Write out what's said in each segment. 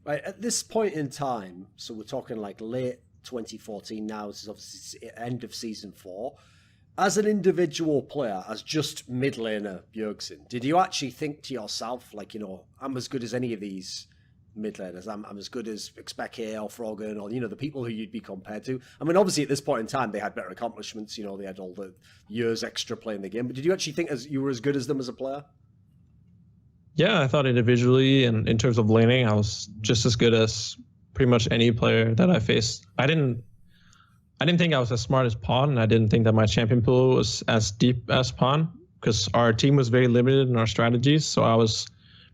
Right, at this point in time, so we're talking like late 2014 now, this is obviously end of season 4. As an individual player, as just mid laner Bjergsen, did you actually think to yourself, like, I'm as good as any of these mid laners, I'm as good as Expeke or Froggen or, the people who you'd be compared to? I mean, obviously at this point in time, they had better accomplishments, they had all the years extra playing the game, but did you actually think you were as good as them as a player? Yeah, I thought individually and in terms of laning, I was just as good as pretty much any player that I faced. I didn't think I was as smart as Pawn, and I didn't think that my champion pool was as deep as Pawn, because our team was very limited in our strategies. So I was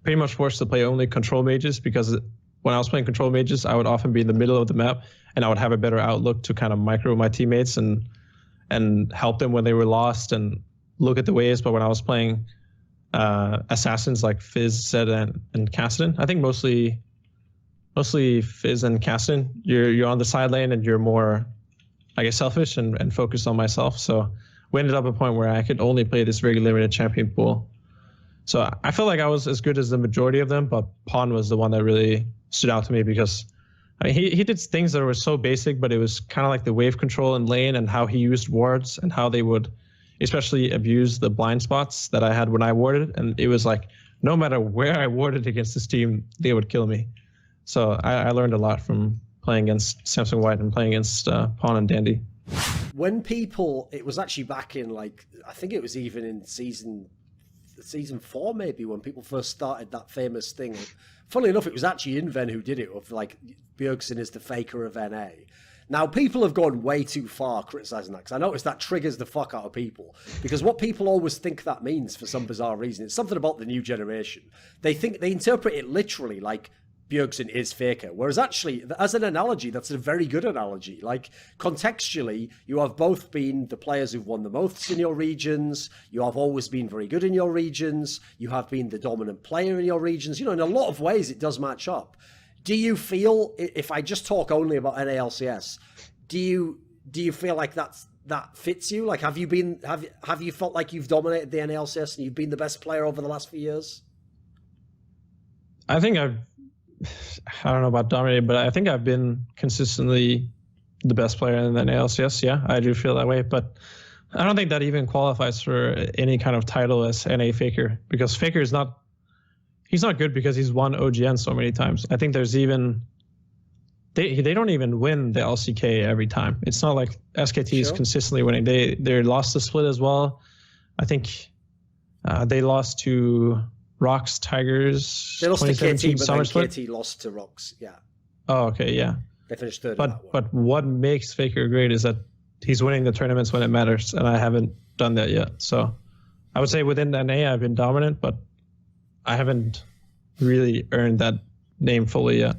pretty much forced to play only control mages, because when I was playing control mages, I would often be in the middle of the map, and I would have a better outlook to kind of micro my teammates and help them when they were lost and look at the waves. But when I was playing assassins like Fizz, Zed, and Cassidy, I think mostly Fizz and Cassidy, you're on the side lane and you're more, I guess, selfish and focused on myself. So we ended up at a point where I could only play this very limited champion pool. So I felt like I was as good as the majority of them, but Pawn was the one that really stood out to me, because I mean, he did things that were so basic, but it was kind of like the wave control in lane and how he used wards and how they would especially abuse the blind spots that I had when I warded. And it was like, no matter where I warded against this team, they would kill me. So I learned a lot from playing against Samsung White and playing against Pawn and Dandy. When people, it was actually back in like, I think it was even in season 4 maybe, when people first started that famous thing. Funnily enough, it was actually Inven who did it, of like, Bjergsen is the faker of NA. Now, people have gone way too far criticizing that, because I noticed that triggers the fuck out of people. Because what people always think that means, for some bizarre reason, it's something about the new generation. They interpret it literally like Bjergsen is faker. Whereas actually, as an analogy, that's a very good analogy. Like, contextually, you have both been the players who've won the most in your regions. You have always been very good in your regions. You have been the dominant player in your regions. In a lot of ways, it does match up. Do you feel, if I just talk only about NALCS, do you feel like that fits you? Like, have you felt like you've dominated the NALCS and you've been the best player over the last few years? I think I don't know about dominated, but I think I've been consistently the best player in the NALCS. Yeah, I do feel that way, but I don't think that even qualifies for any kind of title as NA faker, because faker is not. He's not good because he's won OGN so many times. I think there's even they don't even win the LCK every time. It's not like SKT is consistently winning. They lost the split as well. I think they lost to Rocks Tigers. They lost to KT, but then KT lost to Rocks. Yeah. Oh, okay, yeah. They finished third. But what makes Faker great is that he's winning the tournaments when it matters, and I haven't done that yet. So I would say within NA I've been dominant, but I haven't really earned that name fully yet.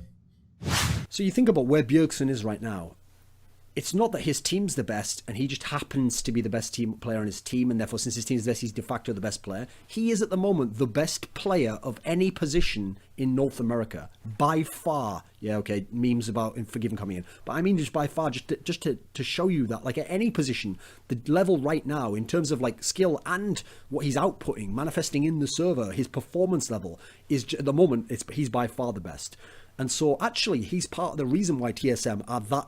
So you think about where Bjergsen is right now. It's not that his team's the best and he just happens to be the best team player on his team, and therefore since his team's the best, he's de facto the best player. He is at the moment the best player of any position in North America by far. Yeah, okay, memes about Forgiven coming in, but I mean just by far, just to show you that, like, at any position, the level right now in terms of like skill and what he's outputting, manifesting in the server, his performance level is at the moment he's by far the best. And so actually he's part of the reason why TSM are that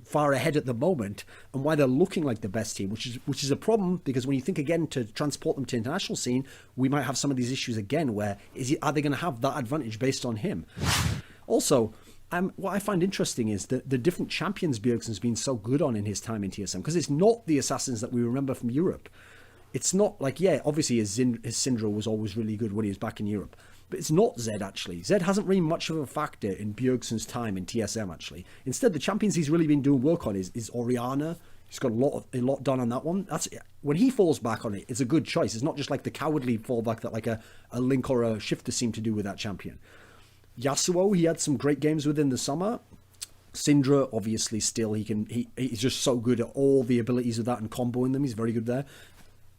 far ahead at the moment, and why they're looking like the best team, which is a problem, because when you think again to transport them to international scene, we might have some of these issues again, where are they going to have that advantage based on him? Also, what I find interesting is that the different champions Bjergsen's been so good on in his time in TSM, because it's not the assassins that we remember from Europe. It's not like, yeah, obviously his Syndra was always really good when he was back in Europe, but it's not Zed, actually. Zed hasn't really much of a factor in Bjergsen's time in TSM, actually. Instead, the champions he's really been doing work on is Orianna. He's got a lot done on that one. When he falls back on it, it's a good choice. It's not just like the cowardly fallback that like a Link or a Shifter seem to do with that champion. Yasuo, he had some great games within the summer. Syndra, obviously, still, he's just so good at all the abilities of that and comboing them. He's very good there.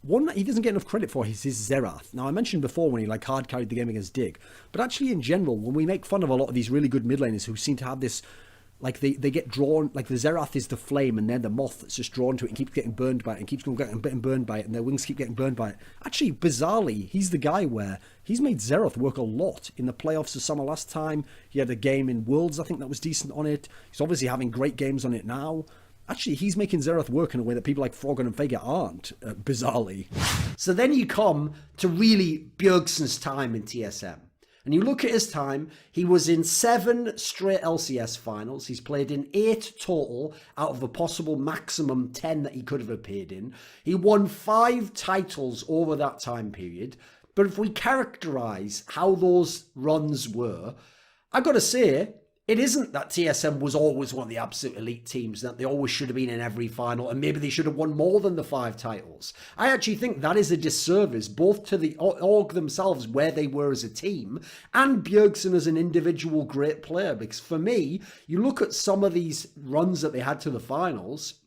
One that he doesn't get enough credit for is his Xerath. Now, I mentioned before when he like hard carried the game against Dig, but actually in general, when we make fun of a lot of these really good mid laners who seem to have this Like they get drawn, like the Zerath is the flame and then the moth that's just drawn to it and keeps getting burned by it and keeps getting burned by it and their wings keep getting burned by it. Actually, bizarrely, he's the guy where he's made Zerath work a lot in the playoffs of summer last time. He had a game in Worlds, I think, that was decent on it. He's obviously having great games on it now. Actually, he's making Zerath work in a way that people like Froggen and Vega aren't, bizarrely. So then you come to really Bjergsen's time in TSM. And you look at his time, he was in 7 straight LCS finals. He's played in 8 total out of a possible maximum 10 that he could have appeared in. He won 5 titles over that time period. But if we characterize how those runs were, I got to say, it isn't that TSM was always one of the absolute elite teams, that they always should have been in every final, and maybe they should have won more than the 5 titles. I actually think that is a disservice, both to the org themselves, where they were as a team, and Bjergsen as an individual great player. Because for me, you look at some of these runs that they had to the finals,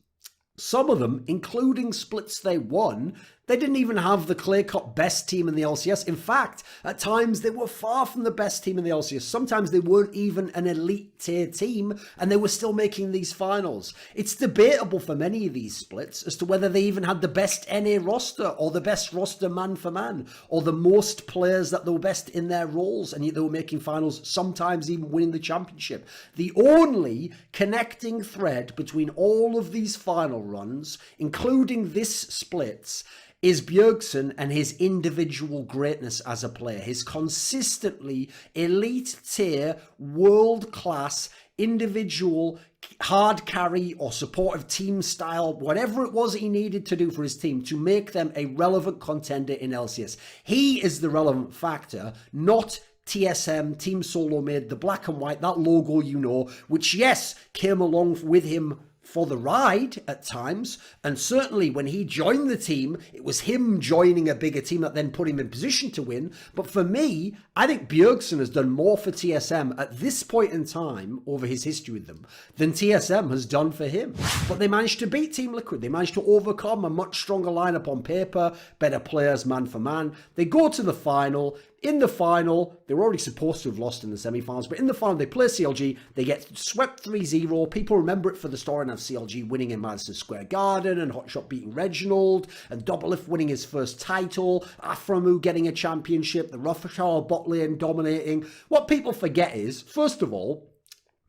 some of them, including splits they won, they didn't even have the clear-cut best team in the LCS. In fact, at times they were far from the best team in the LCS. Sometimes they weren't even an elite tier team, and they were still making these finals. It's debatable for many of these splits as to whether they even had the best NA roster, or the best roster man for man, or the most players that they were best in their roles, and yet they were making finals, sometimes even winning the championship. The only connecting thread between all of these final runs, including this splits, is Bjergsen and his individual greatness as a player. His consistently elite tier, world-class, individual, hard carry or supportive team style, whatever it was he needed to do for his team to make them a relevant contender in LCS. He is the relevant factor, not TSM, Team Solo made the black and white, that logo you know, which yes, came along with him for the ride at times, and certainly when he joined the team, it was him joining a bigger team that then put him in position to win. But for me, I think Bjergsen has done more for TSM at this point in time over his history with them than TSM has done for him. But they managed to beat Team Liquid. They managed to overcome a much stronger lineup on paper, better players man for man. They go to the final. In the final, they were already supposed to have lost in the semi-finals, but in the final, they play CLG, they get swept 3-0. People remember it for the storyline of CLG winning in Madison Square Garden, and Hotshot beating Reginald, and Doublelift winning his first title, Aframu getting a championship, the Rough bot lane dominating. What people forget is, first of all,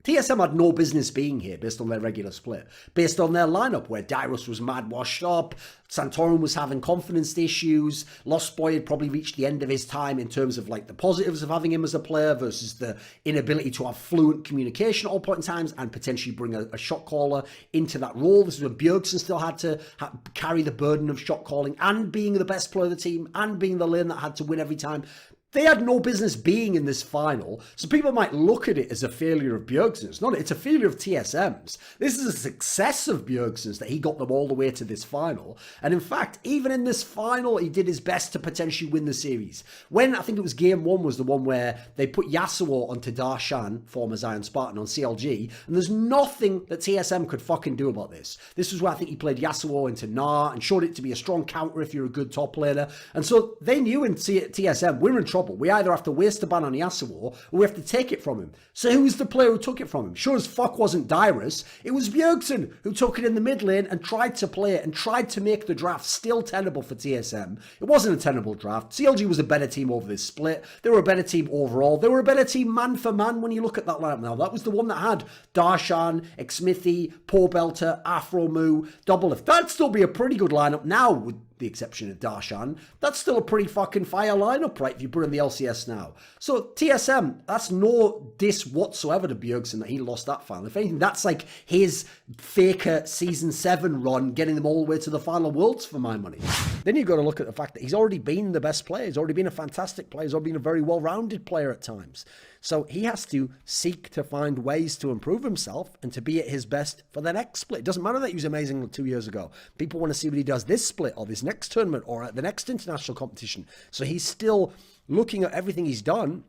TSM had no business being here based on their regular split, based on their lineup where Dyrus was mad washed up, Santorum was having confidence issues, Lost Boy had probably reached the end of his time in terms of like the positives of having him as a player versus the inability to have fluent communication at all point in times and potentially bring a shot caller into that role. This is when Bjergsen still had to carry the burden of shot calling and being the best player of the team and being the lane that had to win every time. They had no business being in this final, so people might look at it as a failure of Bjergsen's. Not, it's a failure of TSM's. This is a success of Bjergsen's that he got them all the way to this final. And in fact, even in this final, he did his best to potentially win the series. When, I think it was game 1 was the one where they put Yasuo onto Darshan, former Zion Spartan, on CLG, and there's nothing that TSM could fucking do about this. This was where I think he played Yasuo into Gnar and showed it to be a strong counter if you're a good top laner. And so they knew in TSM, we're in trouble. We either have to waste the ban on Yasuo or we have to take it from him. So who's the player who took it from him? Sure as fuck wasn't Dyrus. It was Bjergsen who took it in the mid lane and tried to play it and tried to make the draft still tenable for TSM. It wasn't a tenable draft. CLG was a better team over this split. They were a better team overall. They were a better team man for man when you look at that lineup now. That was the one that had Darshan, Xmithy, Poor Belter, Afromu, Doublelift. That'd still be a pretty good lineup now with the exception of Darshan. That's still a pretty fucking fire lineup, right, if you put in the LCS now. So TSM, that's no diss whatsoever to Bjergsen that he lost that final. If anything, that's like his faker Season 7 run, getting them all the way to the final Worlds for my money. Then you've got to look at the fact that he's already been the best player. He's already been a fantastic player. He's already been a very well-rounded player at times. So he has to seek to find ways to improve himself and to be at his best for the next split. It doesn't matter that he was amazing 2 years ago. People want to see what he does this split or this next tournament or at the next international competition. So he's still looking at everything he's done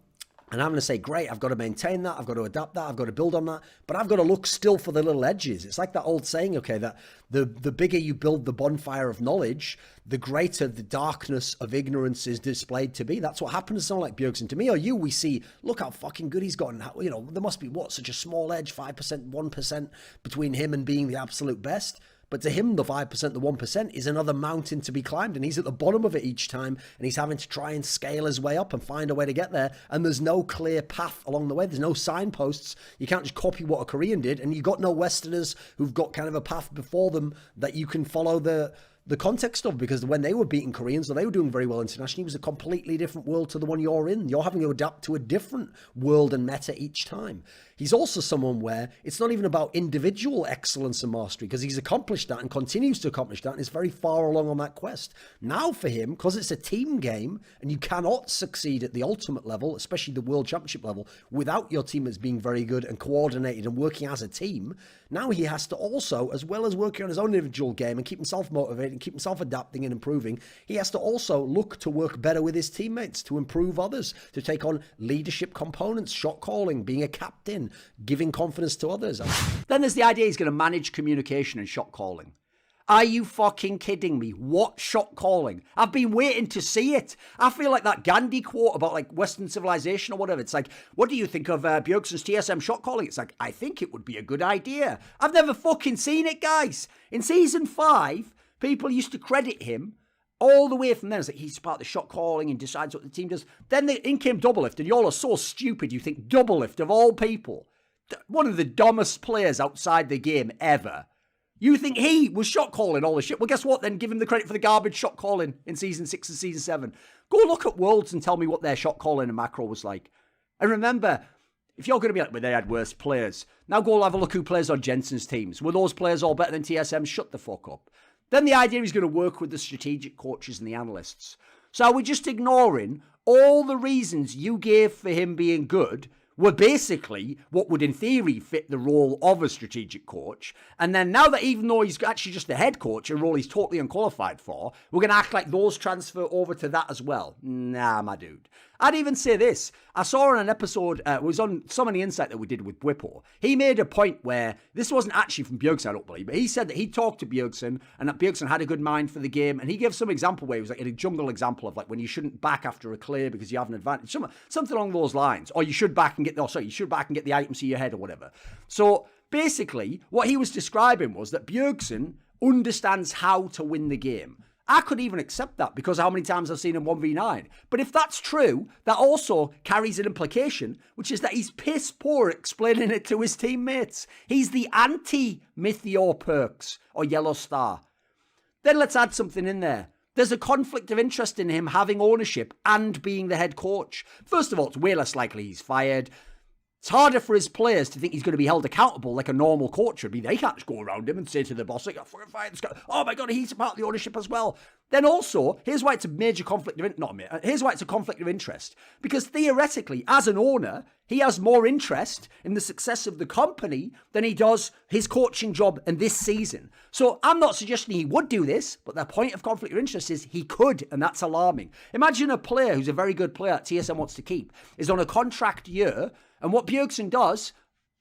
And I'm going to say, great, I've got to maintain that. I've got to adapt that. I've got to build on that. But I've got to look still for the little edges. It's like that old saying, okay, that the bigger you build the bonfire of knowledge, the greater the darkness of ignorance is displayed to be. That's what happens to someone like Bjergsen. To me or you, we see, look how fucking good he's gotten. You know, there must be, such a small edge, 5%, 1% between him and being the absolute best. But to him, the 5%, the 1% is another mountain to be climbed. And he's at the bottom of it each time. And he's having to try and scale his way up and find a way to get there. And there's no clear path along the way. There's no signposts. You can't just copy what a Korean did. And you've got no Westerners who've got kind of a path before them that you can follow the context of, because when they were beating Koreans, or they were doing very well internationally, it was a completely different world to the one you're in. You're having to adapt to a different world and meta each time. He's also someone where it's not even about individual excellence and mastery, because he's accomplished that and continues to accomplish that and is very far along on that quest. Now for him, because it's a team game and you cannot succeed at the ultimate level, especially the World Championship level, without your team as being very good and coordinated and working as a team, now he has to also, as well as working on his own individual game and keep himself motivated and keep himself adapting and improving, he has to also look to work better with his teammates, to improve others, to take on leadership components, shot calling, being a captain, giving confidence to others. Then there's the idea he's going to manage communication and shot calling. Are you fucking kidding me? What shot calling? I've been waiting to see it. I feel like that Gandhi quote about like Western civilization or whatever. It's like, what do you think of Bjergsen's TSM shot calling? It's like, I think it would be a good idea. I've never fucking seen it, guys. In season 5, people used to credit him all the way from then. It's like, he's part of the shot calling and decides what the team does. Then in came Doublelift, and y'all are so stupid. You think Doublelift, of all people, one of the dumbest players outside the game ever, you think he was shot calling all the shit? Well, guess what then? Give him the credit for the garbage shot calling in season 6 and season 7. Go look at Worlds and tell me what their shot calling and macro was like. And remember, if you're going to be like, well, they had worse players, now go have a look who plays on Jensen's teams. Were those players all better than TSM? Shut the fuck up. Then the idea he's going to work with the strategic coaches and the analysts. So are we just ignoring all the reasons you gave for him being good were basically what would in theory fit the role of a strategic coach? And then now that even though he's actually just the head coach, a role he's totally unqualified for, we're going to act like those transfer over to that as well. Nah, my dude. I'd even say this. I saw on an episode, it was on So Many Insight that we did with Whippo. He made a point where, this wasn't actually from Bjergsen, I don't believe, but he said that he talked to Bjergsen and that Bjergsen had a good mind for the game. And he gave some example where he was like a jungle example of like when you shouldn't back after a clear because you have an advantage. Something along those lines. Or you should back and get the item to your head or whatever. So basically, what he was describing was that Bjergsen understands how to win the game. I could even accept that because of how many times I've seen him 1v9. But if that's true, that also carries an implication, which is that he's piss poor explaining it to his teammates. He's the anti-Mythior Perks or Yellow Star. Then let's add something in there. There's a conflict of interest in him having ownership and being the head coach. First of all, it's way less likely he's fired. It's harder for his players to think he's going to be held accountable like a normal coach would be. They can't just go around him and say to the boss, like, oh my God, he's a part of the ownership as well. Then also, here's why it's a major conflict of here's why it's a conflict of interest. Because theoretically, as an owner, he has more interest in the success of the company than he does his coaching job in this season. So I'm not suggesting he would do this, but the point of conflict of interest is he could, and that's alarming. Imagine a player who's a very good player that TSM wants to keep, is on a contract year, and what Bjergsen does,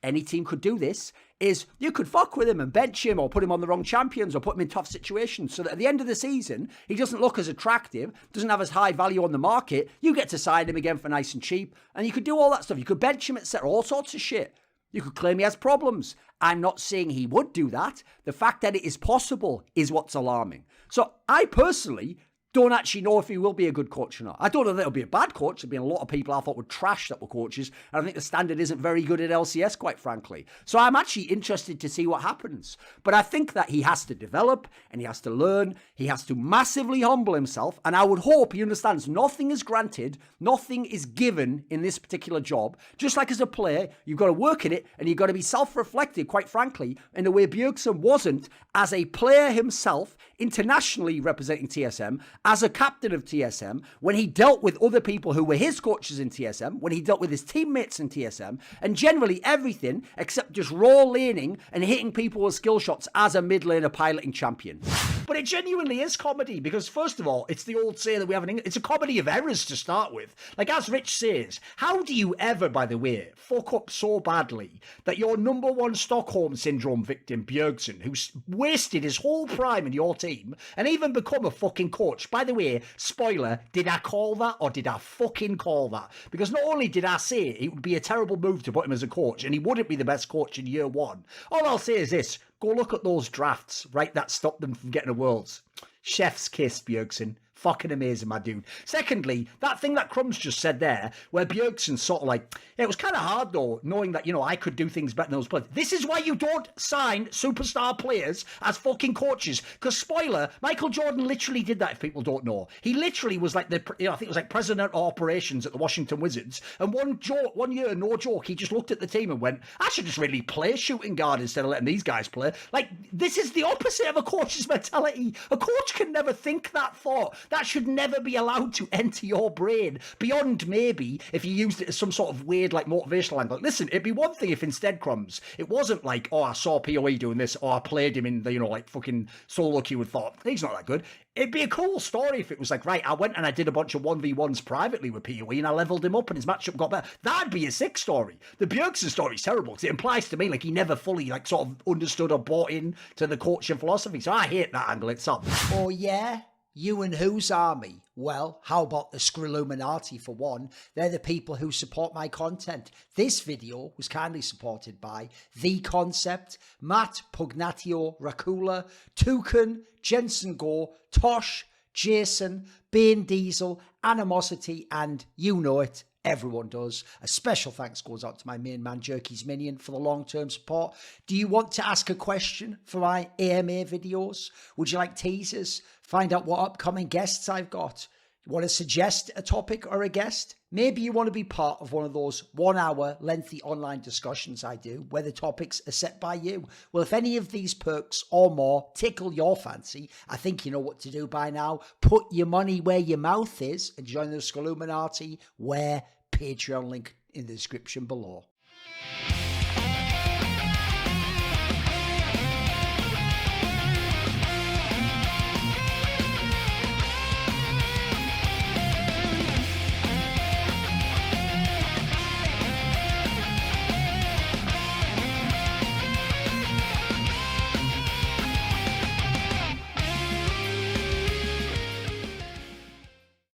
any team could do this, is you could fuck with him and bench him or put him on the wrong champions or put him in tough situations so that at the end of the season, he doesn't look as attractive, doesn't have as high value on the market. You get to sign him again for nice and cheap. And you could do all that stuff. You could bench him, etc. All sorts of shit. You could claim he has problems. I'm not saying he would do that. The fact that it is possible is what's alarming. So I personally don't actually know if he will be a good coach or not. I don't know that he'll be a bad coach. There've been a lot of people I thought were trash that were coaches. And I think the standard isn't very good at LCS, quite frankly. So I'm actually interested to see what happens. But I think that he has to develop and he has to learn. He has to massively humble himself. And I would hope he understands nothing is granted, nothing is given in this particular job. Just like as a player, you've got to work in it and you've got to be self-reflective, quite frankly, in the way Bjergsen wasn't as a player himself, internationally representing TSM, as a captain of TSM, when he dealt with other people who were his coaches in TSM, when he dealt with his teammates in TSM, and generally everything except just raw laning and hitting people with skill shots as a mid laner piloting champion. But it genuinely is comedy because, first of all, it's the old saying that we have in England. It's a comedy of errors to start with. Like, as Rich says, how do you ever, by the way, fuck up so badly that your number one Stockholm Syndrome victim, Bjergsen, who's wasted his whole prime in your team and even become a fucking coach? By the way, spoiler, did I call that or did I fucking call that? Because not only did I say it would be a terrible move to put him as a coach and he wouldn't be the best coach in year one, all I'll say is this. Go look at those drafts, right? That stopped them from getting a Worlds. Chef's kiss, Bjergsen. Fucking amazing, my dude. Secondly, that thing that Crumbs just said there, where Bjergsen's sort of like, it was kind of hard though, knowing that, you know, I could do things better than those players. This is why you don't sign superstar players as fucking coaches. Because, spoiler, Michael Jordan literally did that, if people don't know. He literally was like I think it was like president of operations at the Washington Wizards. And one year, no joke, he just looked at the team and went, I should just really play shooting guard instead of letting these guys play. Like, this is the opposite of a coach's mentality. A coach can never think that thought. That should never be allowed to enter your brain, beyond maybe if you used it as some sort of weird, like, motivational angle. Listen, it'd be one thing if instead, Crumbs, it wasn't like, oh, I saw PoE doing this, or I played him in the, you know, like, fucking solo queue and thought, he's not that good. It'd be a cool story if it was like, right, I went and I did a bunch of 1v1s privately with PoE and I leveled him up and his matchup got better. That'd be a sick story. The Bjergsen story is terrible because it implies to me like he never fully, like, sort of understood or bought in to the coaching philosophy. So I hate that angle itself. Oh, yeah? You and whose army? Well, how about the Skrilluminati for one? They're the people who support my content. This video was kindly supported by The Concept, Matt, Pugnatio, Rajcula, Thorin, Jensen Goh, Tosh, Jasun, Banediesel, Animosity, and you know it, everyone does. A special thanks goes out to my main man, Jerky's Minion, for the long-term support. Do you want to ask a question for my AMA videos? Would you like teasers? Find out what upcoming guests I've got? You want to suggest a topic or a guest? Maybe you want to be part of one of those 1 hour lengthy online discussions I do where the topics are set by you. Well, if any of these perks or more tickle your fancy, I think you know what to do by now. Put your money where your mouth is and join the Skrilluminati, where Patreon link in the description below.